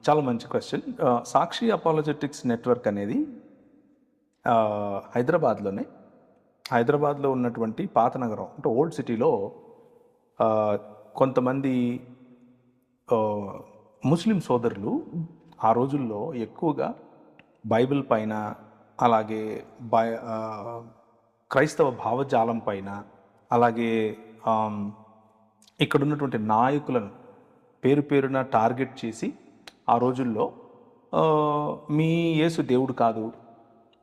చాలా మంచి క్వశ్చన్. సాక్షి apologetics network అనేది హైదరాబాద్లోనే హైదరాబాద్లో ఉన్నటువంటి పాత నగరం అంటే ఓల్డ్ సిటీలో కొంతమంది ముస్లిం సోదరులు ఆ రోజుల్లో ఎక్కువగా బైబిల్ పైన అలాగే క్రైస్తవ భావజాలం పైన అలాగే ఇక్కడ ఉన్నటువంటి నాయకులను పేరు పేరున టార్గెట్ చేసి ఆ రోజుల్లో మీ యేసు దేవుడు కాదు,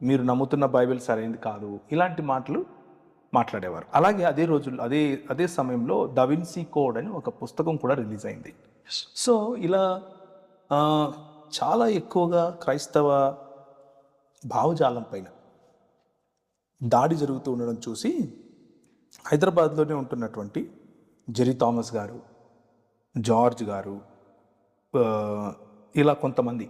మీరు నమ్ముతున్న బైబిల్ సరైనది కాదు, ఇలాంటి మాటలు మాట్లాడేవారు. అలాగే అదే రోజుల్లో అదే సమయంలో దా విన్సీ కోడ్ అని ఒక పుస్తకం కూడా రిలీజ్ అయింది. సో ఇలా చాలా ఎక్కువగా క్రైస్తవ భావజాలం పైన దాడి జరుగుతూ ఉండడం చూసి హైదరాబాద్లోనే ఉంటున్నటువంటి జెరీ థామస్ గారు, జార్జ్ గారు, ఇలా కొంతమంది,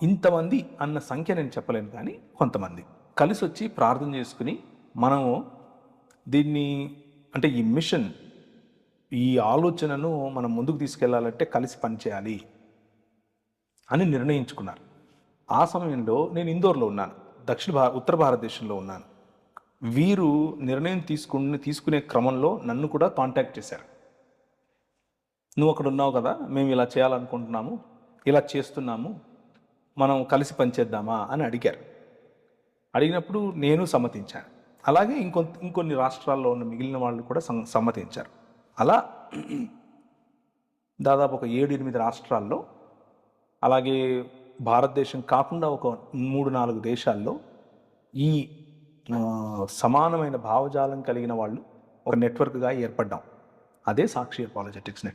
ఇంతమంది అన్న సంఖ్య నేను చెప్పలేను కానీ కొంతమంది కలిసి వచ్చి ప్రార్థన చేసుకుని మనము దీన్ని అంటే ఈ మిషన్, ఈ ఆలోచనను మనం ముందుకు తీసుకెళ్లాలంటే కలిసి పనిచేయాలి అని నిర్ణయించుకున్నారు. ఆ సమయంలో నేను ఇందోర్లో ఉన్నాను, ఉత్తర భారతదేశంలో ఉన్నాను. వీరు నిర్ణయం తీసుకునే క్రమంలో నన్ను కూడా కాంటాక్ట్ చేశారు. నువ్వు అక్కడ ఉన్నావు కదా, మేము ఇలా చేయాలనుకుంటున్నాము, ఇలా చేస్తున్నాము, మనం కలిసి పనిచేద్దామా అని అడిగారు. అడిగినప్పుడు నేను సమ్మతించాను. అలాగే ఇంకొన్ని రాష్ట్రాల్లో ఉన్న మిగిలిన వాళ్ళు కూడా సమ్మతించారు. అలా దాదాపు ఒక 7-8 రాష్ట్రాల్లో, అలాగే భారతదేశం కాకుండా ఒక 3-4 దేశాల్లో ఈ సమానమైన భావజాలం కలిగిన వాళ్ళు ఒక నెట్వర్క్గా ఏర్పడ్డాం. అదే సాక్షి అపాలజెటిక్స్ నెట్వర్క్.